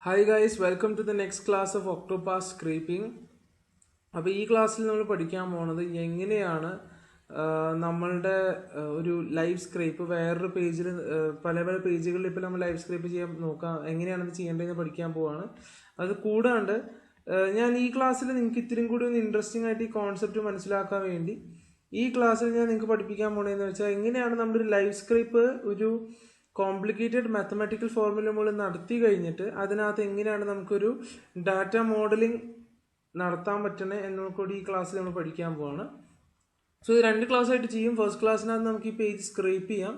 Hi guys, welcome to the next class of Octopath Scraping. അപ്പോൾ ഈ ക്ലാസ്സിൽ നമ്മൾ പഠിക്കാൻ പോകുന്നത് എങ്ങനെയാണ് നമ്മളുടെ ഒരു ലൈവ് സ്ക്രേപ്പ് വേറൊരു പേജിൽ പല പല പേജുകളിൽ ഇപ്പോൾ നമ്മൾ ലൈവ് സ്ക്രേപ്പ് ചെയ്യാൻ നോക്കാം എങ്ങനെയാണത് ചെയ്യേണ്ടതെന്ന് പഠിക്കാൻ പോവാണ്. അത് കൂടാണ്ട് ഞാൻ ഈ ക്ലാസ്സിൽ നിങ്ങൾക്ക് ഇത്തിരി കൂടി ഒന്ന് ഇൻട്രസ്റ്റിംഗ് ആയിട്ട് ഈ കോൺസെപ്റ്റ് മനസ്സിലാക്കാൻ വേണ്ടി ഈ ക്ലാസ്സിൽ ഞാൻ നിങ്ങൾക്ക് പഠിപ്പിക്കാൻ പോകണമെന്ന് വെച്ചാൽ എങ്ങനെയാണ് നമ്മുടെ ഒരു ലൈവ് സ്ക്രേപ്പ് ഒരു കോംപ്ലിക്കേറ്റഡ് മാത്തമാറ്റിക്കൽ ഫോർമുല മുകളിൽ നടത്തി കഴിഞ്ഞിട്ട് അതിനകത്ത് എങ്ങനെയാണ് നമുക്കൊരു ഡാറ്റ മോഡലിംഗ് നടത്താൻ പറ്റണേ എന്ന് കൂടി ഈ ക്ലാസ്സിൽ നമ്മൾ പഠിക്കാൻ പോവാണ്. സോ ഇത് 2 ക്ലാസ് ആയിട്ട് ചെയ്യും. ഫസ്റ്റ് ക്ലാസ്സിനകത്ത് നമുക്ക് ഈ പേജ് സ്ക്രേപ്പ് ചെയ്യാം.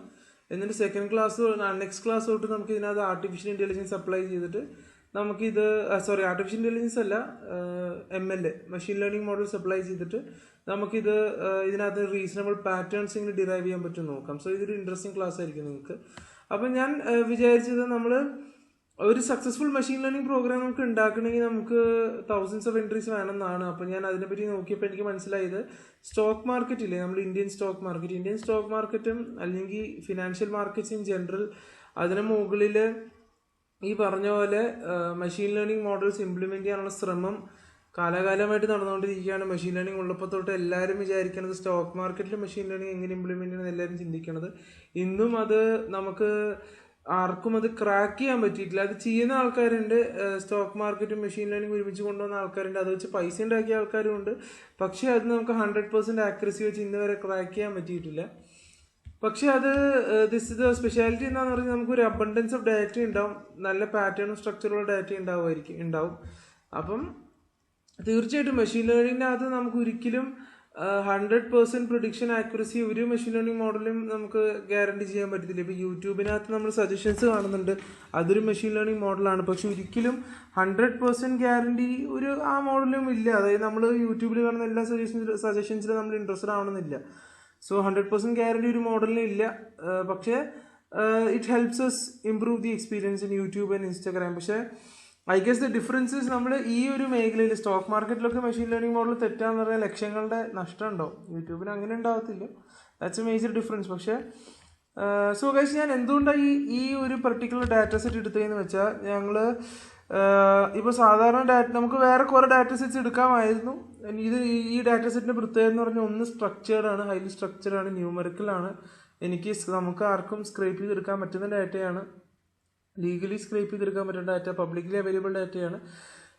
എന്നിട്ട് സെക്കൻഡ് ക്ലാസ് നെക്സ്റ്റ് ക്ലാസ് തൊട്ട് നമുക്ക് ഇതിനകത്ത് ആർട്ടിഫിഷ്യൽ ഇൻ്റലിജൻസ് അപ്ലൈ ചെയ്തിട്ട് നമുക്കിത് ആർട്ടിഫിഷ്യൽ ഇൻ്റലിജൻസ് അല്ല ML machine learning models apply ചെയ്തിട്ട് നമുക്കിത് ഇതിനകത്ത് റീസണബിൾ പാറ്റേൺസ് ഇങ്ങനെ ഡിറൈവ് ചെയ്യാൻ പറ്റും നോക്കാം. സോ ഇതൊരു ഇൻട്രസ്റ്റിംഗ് ക്ലാസ് ആയിരിക്കും നിങ്ങൾക്ക്. അപ്പം ഞാൻ വിചാരിച്ചത് നമ്മൾ ഒരു സക്സസ്ഫുൾ മെഷീൻ ലേണിംഗ് പ്രോഗ്രാം നമുക്ക് ഉണ്ടാക്കണമെങ്കിൽ നമുക്ക് തൗസൻഡ്സ് ഓഫ് എൻട്രീസ് വേണമെന്നാണ്. അപ്പോൾ ഞാൻ അതിനെപ്പറ്റി നോക്കിയപ്പോൾ എനിക്ക് മനസ്സിലായത് സ്റ്റോക്ക് മാർക്കറ്റ് ഇല്ലേ, നമ്മൾ ഇന്ത്യൻ സ്റ്റോക്ക് മാർക്കറ്റും അല്ലെങ്കിൽ ഫിനാൻഷ്യൽ മാർക്കറ്റ്സ് ഇൻ ജനറൽ, അതിന് മുകളിൽ ഈ പറഞ്ഞ പോലെ മെഷീൻ ലേണിംഗ് മോഡൽസ് ഇംപ്ലിമെൻറ്റ് ചെയ്യാനുള്ള ശ്രമം കാലാകാലമായിട്ട് നടന്നുകൊണ്ടിരിക്കുകയാണ്. മെഷീൻ ലേണിംഗ് ഉള്ളപ്പോൾ തൊട്ട് എല്ലാവരും വിചാരിക്കുന്നത് സ്റ്റോക്ക് മാർക്കറ്റിൽ മെഷീൻ ലേണിംഗ് എങ്ങനെ ഇംപ്ലിമെൻറ്റ് ചെയ്യണമെന്ന് എല്ലാവരും ചിന്തിക്കണത്. ഇന്നും അത് നമുക്ക് ആർക്കും അത് ക്രാക്ക് ചെയ്യാൻ പറ്റിയിട്ടില്ല. അത് ചെയ്യുന്ന ആൾക്കാരുണ്ട്, സ്റ്റോക്ക് മാർക്കറ്റും മെഷീൻ ലേണിംഗ് ഒരുമിച്ച് കൊണ്ടുവന്ന ആൾക്കാരുണ്ട്, അത് വെച്ച് പൈസ ഉണ്ടാക്കിയ ആൾക്കാരും ഉണ്ട്. പക്ഷേ അത് നമുക്ക് 100% ആക്യുറസി വെച്ച് ഇന്ന് വരെ ക്രാക്ക് ചെയ്യാൻ പറ്റിയിട്ടില്ല. പക്ഷെ അത് ഇത് സ്പെഷ്യാലിറ്റി എന്താണെന്ന് പറഞ്ഞാൽ നമുക്കൊരു അബണ്ടൻസ് ഓഫ് ഡാറ്റ ഉണ്ടാവും, നല്ല പാറ്റേണും സ്ട്രക്ചറുള്ള ഡാറ്റ ഉണ്ടാവും. അപ്പം തീർച്ചയായിട്ടും മെഷീൻ ലേണിങ്ങിനകത്ത് നമുക്ക് ഒരിക്കലും 100% പ്രിഡിക്ഷൻ ആക്യുറസി ഒരു മെഷീൻ ലേണിംഗ് മോഡലും നമുക്ക് ഗ്യാരണ്ടി ചെയ്യാൻ പറ്റത്തില്ല. ഇപ്പോൾ യൂട്യൂബിനകത്ത് നമ്മൾ സജഷൻസ് കാണുന്നുണ്ട്, അതൊരു മെഷീൻ ലേണിംഗ് മോഡലാണ്. പക്ഷെ ഒരിക്കലും 100% ഗ്യാരണ്ടി ആ മോഡലും ഇല്ല. അതായത് നമ്മൾ യൂട്യൂബിൽ കാണുന്ന എല്ലാ സജഷൻസിലും നമ്മൾ ഇൻട്രസ്റ്റഡ് ആവണമെന്നില്ല. സോ 100% ഗ്യാരണ്ടി ഒരു മോഡലിന് ഇല്ല. പക്ഷേ it helps us improve the experience in YouTube and Instagram. പക്ഷേ ഐ ഗസ് ദ ഡിഫറൻസസ് നമ്മൾ ഈ ഒരു മേഖലയിൽ സ്റ്റോക്ക് മാർക്കറ്റിലൊക്കെ മെഷീൻ ലേണിംഗ് മോഡൽ തെറ്റാന്ന് പറഞ്ഞാൽ ലക്ഷങ്ങളുടെ നഷ്ടം ഉണ്ടാവും. യൂട്യൂബിന് അങ്ങനെ ഉണ്ടാവത്തില്ല. That's A major difference. പക്ഷേ സോ ഗൈസ്, ഞാൻ എന്തുകൊണ്ടാണ് ഈ ഒരു പർട്ടിക്കുലർ ഡാറ്റ സെറ്റ് എടുത്തതെന്ന് വെച്ചാൽ ഞങ്ങൾ ഇപ്പോൾ സാധാരണ നമുക്ക് വേറെ കുറേ ഡാറ്റ സെറ്റ്സ് എടുക്കാമായിരുന്നു. ഈ ഡാറ്റ സെറ്റിൻ്റെ പ്രത്യേകത എന്ന് പറഞ്ഞാൽ ഒന്ന് സ്ട്രക്ചേർഡാണ്, ഹൈലി സ്ട്രക്ചേർഡാണ്, ന്യൂമറിക്കലാണ്. നമുക്ക് ആർക്കും സ്ക്രേപ്പ് ചെയ്തെടുക്കാൻ പറ്റുന്ന ഡാറ്റയാണ്, ലീഗലി സ്ക്രേപ്പ് ചെയ്തെടുക്കാൻ പറ്റുന്ന ഡാറ്റ, പബ്ലിക്കലി അവൈലബിൾ ഡാറ്റയാണ്.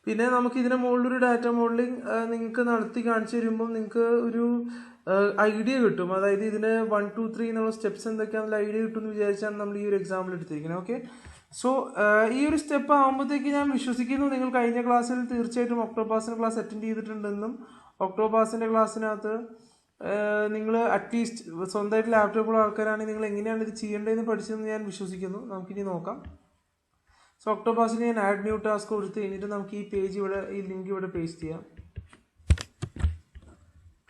പിന്നെ നമുക്ക് ഇതിന് മുകളിലൊരു ഡാറ്റ മോഡലിംഗ് നിങ്ങൾക്ക് നടത്തി കാണിച്ചു തരുമ്പോൾ നിങ്ങൾക്ക് ഒരു ഐഡിയ കിട്ടും. അതായത് ഇതിന് 1, 2, 3 എന്നുള്ള സ്റ്റെപ്സ് എന്തൊക്കെയാണെന്നുള്ള ഐഡിയ കിട്ടും എന്ന് വിചാരിച്ചാണ് നമ്മൾ ഈ ഒരു എക്സാമ്പിൾ എടുത്തിരിക്കുന്നത്. ഓക്കെ, സോ ഈ ഒരു സ്റ്റെപ്പ് ആകുമ്പോഴത്തേക്ക് ഞാൻ വിശ്വസിക്കുന്നു നിങ്ങൾ കഴിഞ്ഞ ക്ലാസ്സിൽ തീർച്ചയായിട്ടും ഒക്ടോപാസിൻ്റെ ക്ലാസ് അറ്റൻഡ് ചെയ്തിട്ടുണ്ടെന്നും ഒക്ടോപാസിൻ്റെ ക്ലാസ്സിനകത്ത് നിങ്ങൾ അറ്റ്ലീസ്റ്റ് സ്വന്തമായിട്ട് ലാപ്ടോപ്പുള്ള ആൾക്കാരാണെങ്കിൽ നിങ്ങൾ എങ്ങനെയാണ് ഇത് ചെയ്യേണ്ടതെന്ന് പഠിച്ചതെന്ന് ഞാൻ വിശ്വസിക്കുന്നു. നമുക്കിനി നോക്കാം. സോ ഒക്ടോപാസിൽ ഞാൻ ആഡ് ന്യൂ ടാസ്ക് കൊടുത്ത് കഴിഞ്ഞിട്ട് നമുക്ക് ഈ പേജ് ഈ ലിങ്ക് ഇവിടെ പേസ്റ്റ് ചെയ്യാം.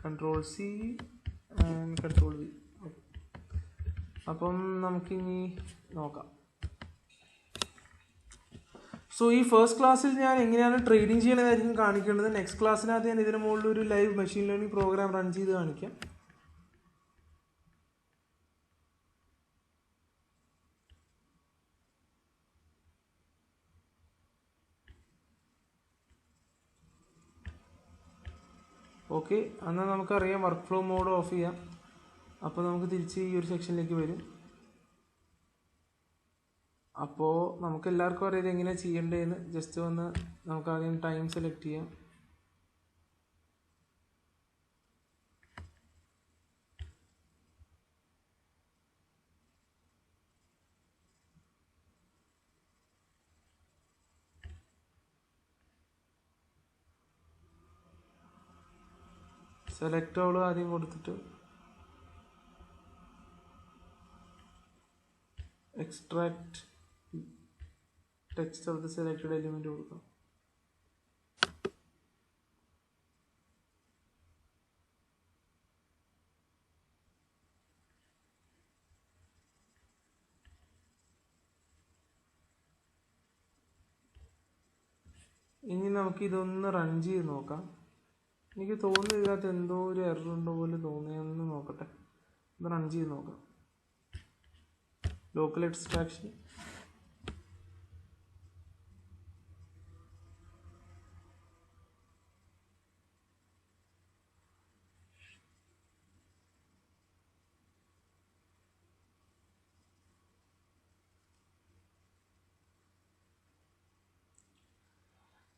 Ctrl+C and Ctrl+V. അപ്പം നമുക്കിനി നോക്കാം. സോ ഈ ഫസ്റ്റ് ക്ലാസ്സിൽ ഞാൻ എങ്ങനെയാണ് ട്രേഡിംഗ് ചെയ്യണതായിരിക്കും കാണിക്കേണ്ടത്. നെക്സ്റ്റ് ക്ലാസ്സിനകത്ത് ഞാൻ ഇതിന് മുകളിൽ ഒരു live machine learning program run ചെയ്ത് കാണിക്കാം. ഓക്കെ, എന്നാൽ നമുക്കറിയാം വർക്ക് ഫ്ലോ മോഡ് ഓഫ് ചെയ്യാം. അപ്പോൾ നമുക്ക് തിരിച്ച് ഈ ഒരു സെക്ഷനിലേക്ക് വരും. അപ്പോൾ നമുക്ക് എല്ലാവർക്കും അറിയാം എങ്ങനെയാണ് ചെയ്യേണ്ടതെന്ന്. ജസ്റ്റ് വന്ന് നമുക്ക് ആദ്യം ടൈം സെലക്ട് ചെയ്യാം. സെലക്ട് ഓൾ ആദ്യം കൊടുത്തിട്ട് extract text of the selected element കൊടുക്കാം. ഇനി നമുക്ക് ഇതൊന്ന് റൺ ചെയ്ത് നോക്കാം. എനിക്ക് തോന്നുന്നു ഇതിനകത്ത് എന്തോ ഒരു എറർ ഉണ്ടോ പോലെ തോന്നിയെന്ന് നോക്കട്ടെ. ഇത് റൺ ചെയ്ത് നോക്കാം. ലോക്കൽ എക്സ്ട്രാക്ഷൻ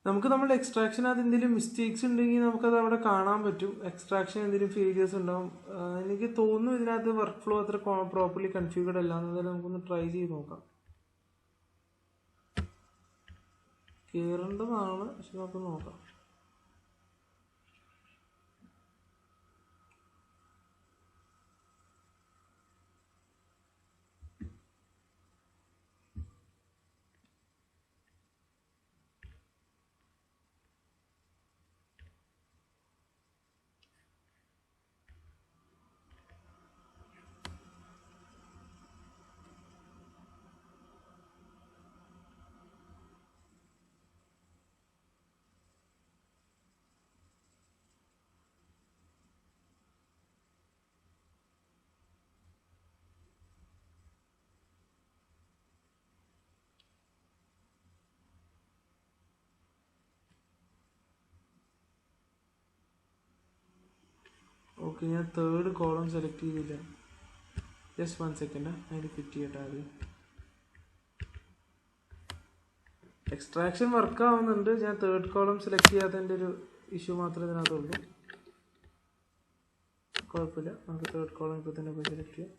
നമുക്ക് നമ്മുടെ എക്സ്ട്രാക്ഷനകത്ത് എന്തെങ്കിലും മിസ്റ്റേക്സ് ഉണ്ടെങ്കിൽ നമുക്കത് അവിടെ കാണാൻ പറ്റും. എക്സ്ട്രാക്ഷൻ എന്തെങ്കിലും ഫെയിലിയേഴ്സ് ഉണ്ടാവും. എനിക്ക് തോന്നുന്നു ഇതിനകത്ത് വർക്ക് ഫ്ലോ അത്ര പ്രോപ്പർലി കൺഫ്യൂഗഡ് അല്ല. എന്നാലും നമുക്കൊന്ന് ട്രൈ ചെയ്ത് നോക്കാം. കയറേണ്ടതാണ്, പക്ഷെ നമുക്ക് നോക്കാം. ഓക്കെ, ഞാൻ തേർഡ് കോളം സെലക്ട് ചെയ്തില്ല. ജസ്റ്റ് 1 സെക്കൻഡ്, അതിന് ഫിറ്റ് ചെയ്യട്ടെ ആദ്യം. എക്സ്ട്രാക്ഷൻ വർക്ക് ആവുന്നുണ്ട്. ഞാൻ തേർഡ് കോളം സെലക്ട് ചെയ്യാത്തതിൻ്റെ ഒരു ഇഷ്യൂ മാത്രമേ ഇതിനകത്തുള്ളൂ. കുഴപ്പമില്ല, നമുക്ക് തേർഡ് കോളം ഇപ്പോൾ തന്നെ പോയി സെലക്ട് ചെയ്യാം.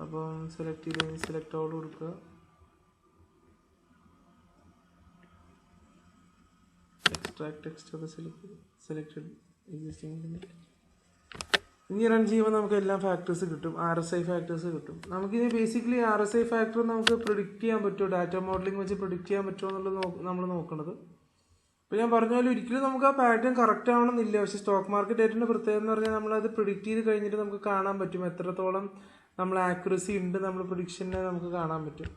അപ്പം സെലക്ട് ചെയ്ത് സെലക്ട് ഓൾ കൊടുക്കുക. എക്സ്ട്രാക്ട് ടെക്സ്റ്റ് ഒക്കെ സെലക്റ്റഡ് എക്സിസ്റ്റിംഗ് എലിമെന്റ്. ഇനി റൺ ചെയ്യുമ്പോൾ നമുക്ക് എല്ലാം ഫാക്ടേഴ്സ് കിട്ടും. RSI ഫാക്ടേഴ്സ് കിട്ടും. നമുക്കിനി ബേസിക്കലി RSI ഫാക്ടർ നമുക്ക് പ്രിഡിക്റ്റ് ചെയ്യാൻ പറ്റുമോ, ഡാറ്റ മോഡലിംഗ് വെച്ച് പ്രിഡിക്റ്റ് ചെയ്യാൻ പറ്റുമോ എന്നുള്ളത് നമ്മൾ നോക്കുന്നത്. ഇപ്പോൾ ഞാൻ പറഞ്ഞ പോലെ ഒരിക്കലും നമുക്ക് ആ പാറ്റേൺ കറക്റ്റ് ആവണമെന്നില്ല. പക്ഷേ സ്റ്റോക്ക് മാർക്കറ്റ് ഡേറ്റിൻ്റെ പ്രത്യേകത എന്ന് പറഞ്ഞാൽ നമ്മളത് പ്രിഡിക്റ്റ് ചെയ്ത് കഴിഞ്ഞിട്ട് നമുക്ക് കാണാൻ പറ്റും എത്രത്തോളം നമ്മൾ ആക്യുറസി ഉണ്ട്, നമ്മൾ പ്രിഡിക്ഷനെ നമുക്ക് കാണാൻ പറ്റും.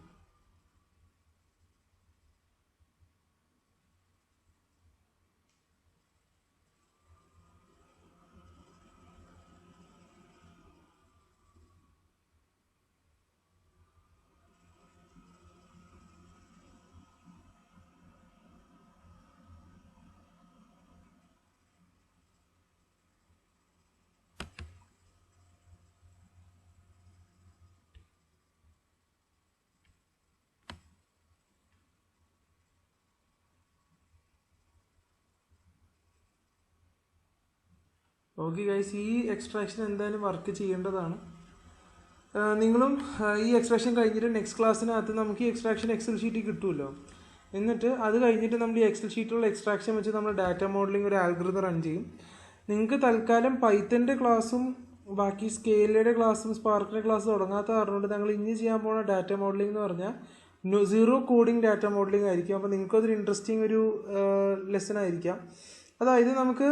ഓക്കെ ഗൈസ്, ഈ എക്സ്ട്രാക്ഷൻ എന്തായാലും വർക്ക് ചെയ്യേണ്ടതാണ്. നിങ്ങളും ഈ എക്സ്ട്രാക്ഷൻ കഴിഞ്ഞിട്ട് നെക്സ്റ്റ് ക്ലാസ്സിനകത്ത് നമുക്ക് ഈ എക്സ്ട്രാക്ഷൻ എക്സൽ ഷീറ്റിൽ കിട്ടുമല്ലോ. എന്നിട്ട് അത് കഴിഞ്ഞിട്ട് നമ്മൾ ഈ എക്സൽ ഷീറ്റിലുള്ള എക്സ്ട്രാക്ഷൻ വെച്ച് നമ്മൾ ഡാറ്റ മോഡലിംഗ് ഒരു ആൽഗോരിതം റൺ ചെയ്യും. നിങ്ങൾക്ക് തൽക്കാലം പൈത്തൻ്റെ ക്ലാസ്സും ബാക്കി സ്കെയിലയുടെ ക്ലാസ്സും സ്പാർക്കിൻ്റെ ക്ലാസ്സും തുടങ്ങാത്ത കാരണമുണ്ട് ഞങ്ങൾ ഇനി ചെയ്യാൻ പോകുന്ന ഡാറ്റ മോഡലിംഗ് എന്ന് പറഞ്ഞാൽ സീറോ കോഡിംഗ് ഡാറ്റ മോഡലിംഗ് ആയിരിക്കും. അപ്പോൾ നിങ്ങൾക്കതൊരു ഇൻട്രസ്റ്റിംഗ് ഒരു ലെസൺ ആയിരിക്കാം. അതായത് നമുക്ക്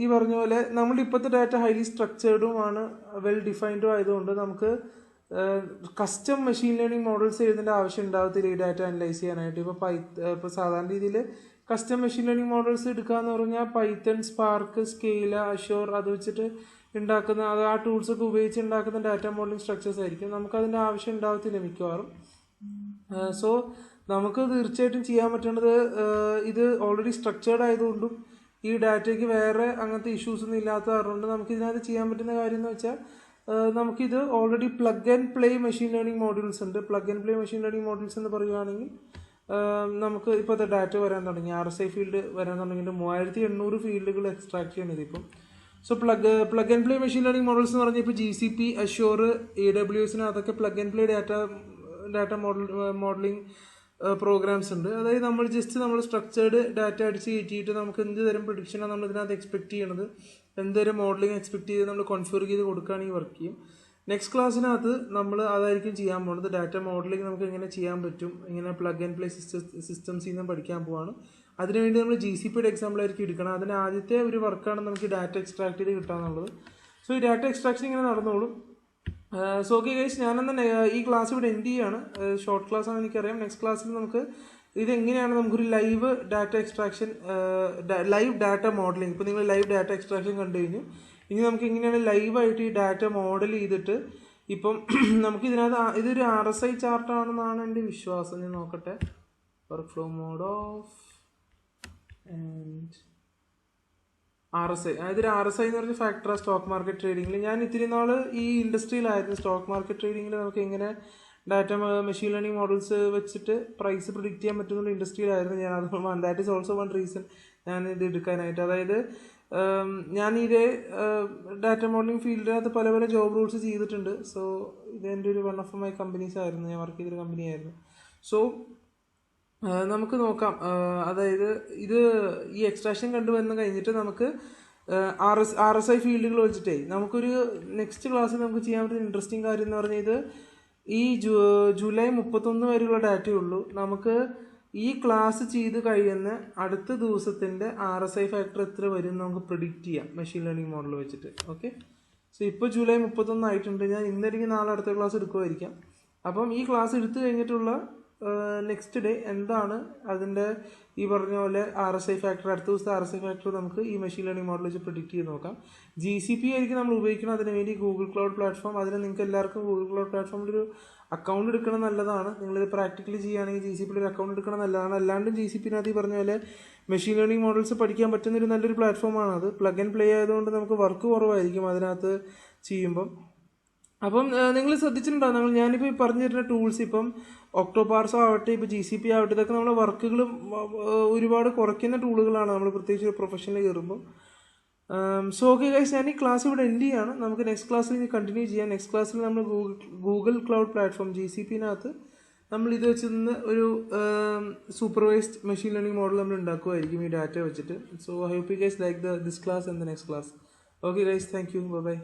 ഈ പറഞ്ഞ പോലെ നമ്മുടെ ഇപ്പോഴത്തെ ഡാറ്റ ഹൈലി സ്ട്രക്ചേർഡുമാണ്, വെൽ ഡിഫൈൻഡും ആയതുകൊണ്ട് നമുക്ക് കസ്റ്റം മെഷീൻ ലേണിംഗ് മോഡൽസ് എഴുതേണ്ട ആവശ്യം ഉണ്ടാകത്തില്ല ഈ ഡാറ്റ അനലൈസ് ചെയ്യാനായിട്ട്. ഇപ്പോൾ സാധാരണ രീതിയിൽ കസ്റ്റം മെഷീൻ ലേണിംഗ് മോഡൽസ് എടുക്കുകയെന്ന് പറഞ്ഞാൽ പൈത്തൺ, സ്പാർക്ക്, സ്കെയില, അഷ്യൂർ അത് വെച്ചിട്ട് ഉണ്ടാക്കുന്ന അത് ആ ടൂൾസൊക്കെ ഉപയോഗിച്ച് ഉണ്ടാക്കുന്ന ഡാറ്റ മോഡലിംഗ് സ്ട്രക്ചേഴ്സ് ആയിരിക്കും. നമുക്കതിൻ്റെ ആവശ്യം ഉണ്ടാകത്തില്ല മിക്കവാറും. സോ നമുക്ക് തീർച്ചയായിട്ടും ചെയ്യാൻ പറ്റുന്നത് ഇത് ഓൾറെഡി സ്ട്രക്ചേർഡ് ആയതുകൊണ്ടും ഈ ഡാറ്റയ്ക്ക് വേറെ അങ്ങനത്തെ ഇഷ്യൂസ് ഒന്നും ഇല്ലാത്ത കാരണം നമുക്ക് ഇതിനകത്ത് ചെയ്യാൻ പറ്റുന്ന കാര്യം എന്ന് വെച്ചാൽ നമുക്കിത് already plug and play machine learning modules ഉണ്ട്. Plug and play machine learning modules എന്ന് പറയുകയാണെങ്കിൽ നമുക്ക് ഇപ്പോഴത്തെ ഡാറ്റ വരാൻ തുടങ്ങി, RSI ഫീൽഡ് വരാൻ തുടങ്ങിയിട്ട് 3800 ഫീൽഡുകൾ എക്സ്ട്രാക്ട് ചെയ്യണത് ഇപ്പം. So plug and play machine learning models എന്ന് പറഞ്ഞാൽ ഇപ്പോൾ GCP, അഷ്യൂർ, AWSനകത്തൊക്കെ plug and play data modelling programs ഉണ്ട്. അതായത് നമ്മൾ സ്ട്രക്ചേർഡ് ഡാറ്റ അടിച്ച് കയറ്റിയിട്ട് നമുക്ക് എന്ത് തരം പ്രഡിക്ഷനാണ് നമ്മൾ ഇതിനകത്ത് എക്സ്പെക്ട് ചെയ്യണത്, എന്തൊരു മോഡലിംഗ് എക്സ്പെക്ട് ചെയ്ത് നമ്മൾ കോൺഫിഗർ ചെയ്ത് കൊടുക്കുകയാണെങ്കിൽ വർക്ക് ചെയ്യും. നെക്സ്റ്റ് ക്ലാസ്സിനകത്ത് നമ്മൾ അതായിരിക്കും ചെയ്യാൻ പോകുന്നത്. ഡാറ്റ മോഡലിംഗ് നമുക്ക് എങ്ങനെ ചെയ്യാൻ പറ്റും, എങ്ങനെ പ്ലഗ് ആൻഡ് പ്ലേ സിസ്റ്റംസിൽ നിന്ന് പഠിക്കാൻ പോവാണ്. അതിനുവേണ്ടി നമ്മൾ GCPയുടെ എക്സാമ്പിൾ ആയിരിക്കും എടുക്കണം. അതിന് ആദ്യത്തെ ഒരു വർക്കാണ് നമുക്ക് ഡാറ്റ എക്സ്ട്രാക്ട് ചെയ്ത് കിട്ടാന്നുള്ളത്. സോ ഈ ഡാറ്റ എക്സ്ട്രാക്ഷൻ ഇങ്ങനെ നടന്നോളും. സോ ഓക്കെ ഗൈസ്, ഞാനെന്നാൽ ഈ ക്ലാസ് ഇവിടെ എൻഡ് ചെയ്യാണ്. ഷോർട്ട് ക്ലാസ് ആണ് എനിക്കറിയാം. നെക്സ്റ്റ് ക്ലാസ്സിൽ നമുക്ക് ഇതെങ്ങനെയാണ് നമുക്കൊരു live data extraction, live data modelling, ഇപ്പോൾ നിങ്ങൾ ലൈവ് ഡാറ്റ എക്സ്ട്രാക്ഷൻ കണ്ടു കഴിഞ്ഞു. ഇനി നമുക്ക് എങ്ങനെയാണ് ലൈവായിട്ട് ഈ ഡാറ്റ മോഡൽ ചെയ്തിട്ട് ഇപ്പം നമുക്ക് ഇതിനകത്ത് ഇതൊരു RSI ചാർട്ടാണെന്നാണ് എൻ്റെ വിശ്വാസം. ഞാൻ നോക്കട്ടെ. Workflow mode of and RSI, അതായത് ഒരു RSI എന്ന് പറഞ്ഞ ഫാക്ടർ സ്റ്റോക്ക് മാർക്കറ്റ് ട്രേഡിങ്ങിൽ. ഞാൻ ഇത്തിരി നാൾ ഈ ഇൻഡസ്ട്രിയിലായിരുന്നു. സ്റ്റോക്ക് മാർക്കറ്റ് ട്രേഡിങ്ങിൽ നമുക്ക് എങ്ങനെ ഡാറ്റ മെഷീൻ ലേണിംഗ് മോഡൽസ് വെച്ചിട്ട് പ്രൈസ് പ്രിഡിക്റ്റ് ചെയ്യാൻ പറ്റുന്ന ഇൻഡസ്ട്രിയിലായിരുന്നു ഞാൻ. അത് that is also one reason ഞാൻ ഇത് എടുക്കാനായിട്ട്. അതായത് ഞാൻ ഇതേ ഡാറ്റ മോഡലിംഗ് ഫീൽഡിനകത്ത് പല പല ജോബ് റോൾസ് ചെയ്തിട്ടുണ്ട്. സോ ഇത് എൻ്റെ ഒരു വൺ ഓഫ് മൈ കമ്പനീസ് ആയിരുന്നു, ഞാൻ വർക്ക് ചെയ്തൊരു കമ്പനിയായിരുന്നു. സോ നമുക്ക് നോക്കാം. അതായത് ഇത് ഈ എക്സ്ട്രാക്ഷൻ കണ്ടുവന്ന് കഴിഞ്ഞിട്ട് നമുക്ക് RSI ഫീൽഡുകൾ വെച്ചിട്ടേ നമുക്കൊരു നെക്സ്റ്റ് ക്ലാസ്സിൽ നമുക്ക് ചെയ്യാൻ പറ്റുന്ന ഇൻട്രസ്റ്റിംഗ് കാര്യം എന്ന് പറഞ്ഞാൽ ഇത് ഈ ജൂലൈ 31 വരെയുള്ള ഡാറ്റയേ ഉള്ളൂ. നമുക്ക് ഈ ക്ലാസ് ചെയ്ത് കഴിയുന്ന അടുത്ത ദിവസത്തിൻ്റെ RSI ഫാക്ടർ എത്ര വരും നമുക്ക് പ്രിഡിക്റ്റ് ചെയ്യാം മെഷീൻ ലേണിംഗ് മോഡൽ വെച്ചിട്ട്. ഓക്കെ, സോ ഇപ്പോൾ ജൂലൈ 31 ആയിട്ടുണ്ട്. ഞാൻ ഇന്നല്ലെങ്കിൽ നാളെ അടുത്ത ക്ലാസ് എടുക്കുമായിരിക്കാം. അപ്പം ഈ ക്ലാസ് എടുത്തു കഴിഞ്ഞിട്ടുള്ള നെക്സ്റ്റ് ഡേ എന്താണ് അതിൻ്റെ ഈ പറഞ്ഞ പോലെ RSI ഫാക്ടർ, അടുത്ത ദിവസത്തെ RSI ഫാക്ടർ നമുക്ക് ഈ മെഷീൻ ലേണിംഗ് മോഡൽ വെച്ച് പ്രിഡിക്റ്റ് ചെയ്ത് നോക്കാം. GCP ആയിരിക്കും നമ്മൾ ഉപയോഗിക്കണം അതിന് വേണ്ടി. ഗൂഗിൾ ക്ലൗഡ് പ്ലാറ്റ്ഫോം, അതിന് നിങ്ങൾക്ക് എല്ലാവർക്കും ഗൂഗിൾ ക്ലൗഡ് പ്ലാറ്റ്ഫോമിലൊരു അക്കൗണ്ട് എടുക്കണം നല്ലതാണ്. നിങ്ങളിത് പ്രാക്ടിക്കലി ചെയ്യുകയാണെങ്കിൽ GCPയിൽ ഒരു അക്കൗണ്ട് എടുക്കണം നല്ലതാണ്. അല്ലാണ്ടും GCPനകത്ത് ഈ പറഞ്ഞ പോലെ മെഷീൻ ലേണിംഗ് മോഡൽസ് പഠിക്കാൻ പറ്റുന്നൊരു നല്ലൊരു പ്ലാറ്റ്ഫോമാണ് അത്. പ്ലഗ് ആൻഡ് പ്ലേ ആയതുകൊണ്ട് നമുക്ക് വർക്ക് കുറവായിരിക്കും അതിനകത്ത് ചെയ്യുമ്പം. അപ്പം നിങ്ങൾ ശ്രദ്ധിച്ചിട്ടുണ്ടാകും, ഞാനിപ്പോൾ ഈ പറഞ്ഞു തരുന്ന ടൂൾസ് ഇപ്പം ഒക്ടോപാർസോ ആവട്ടെ, ഇപ്പോൾ GCP ആവട്ടെ, ഇതൊക്കെ നമ്മുടെ വർക്കുകളും ഒരുപാട് കുറയ്ക്കുന്ന ടൂളുകളാണ് നമ്മൾ പ്രത്യേകിച്ച് പ്രൊഫഷനിൽ കയറുമ്പോൾ. സോ ഓക്കെ ഗൈസ്, ഞാൻ ഈ ക്ലാസ് ഇവിടെ എൻഡ് ചെയ്യാണ്. നമുക്ക് നെക്സ്റ്റ് ക്ലാസ്സിൽ കണ്ടിന്യൂ ചെയ്യാം. നെക്സ്റ്റ് ക്ലാസ്സിൽ നമ്മൾ ഗൂഗിൾ ക്ലൗഡ് പ്ലാറ്റ്ഫോം GCPനകത്ത് നമ്മൾ ഇത് വെച്ച് നിന്ന് ഒരു സൂപ്പർവൈസ്ഡ് മെഷീൻ ലേണിംഗ് മോഡൽ നമ്മൾ ഉണ്ടാക്കുമായിരിക്കും ഈ ഡാറ്റ വെച്ചിട്ട്. So I hope you guys like this class and the next class. Okay guys, thank you, by.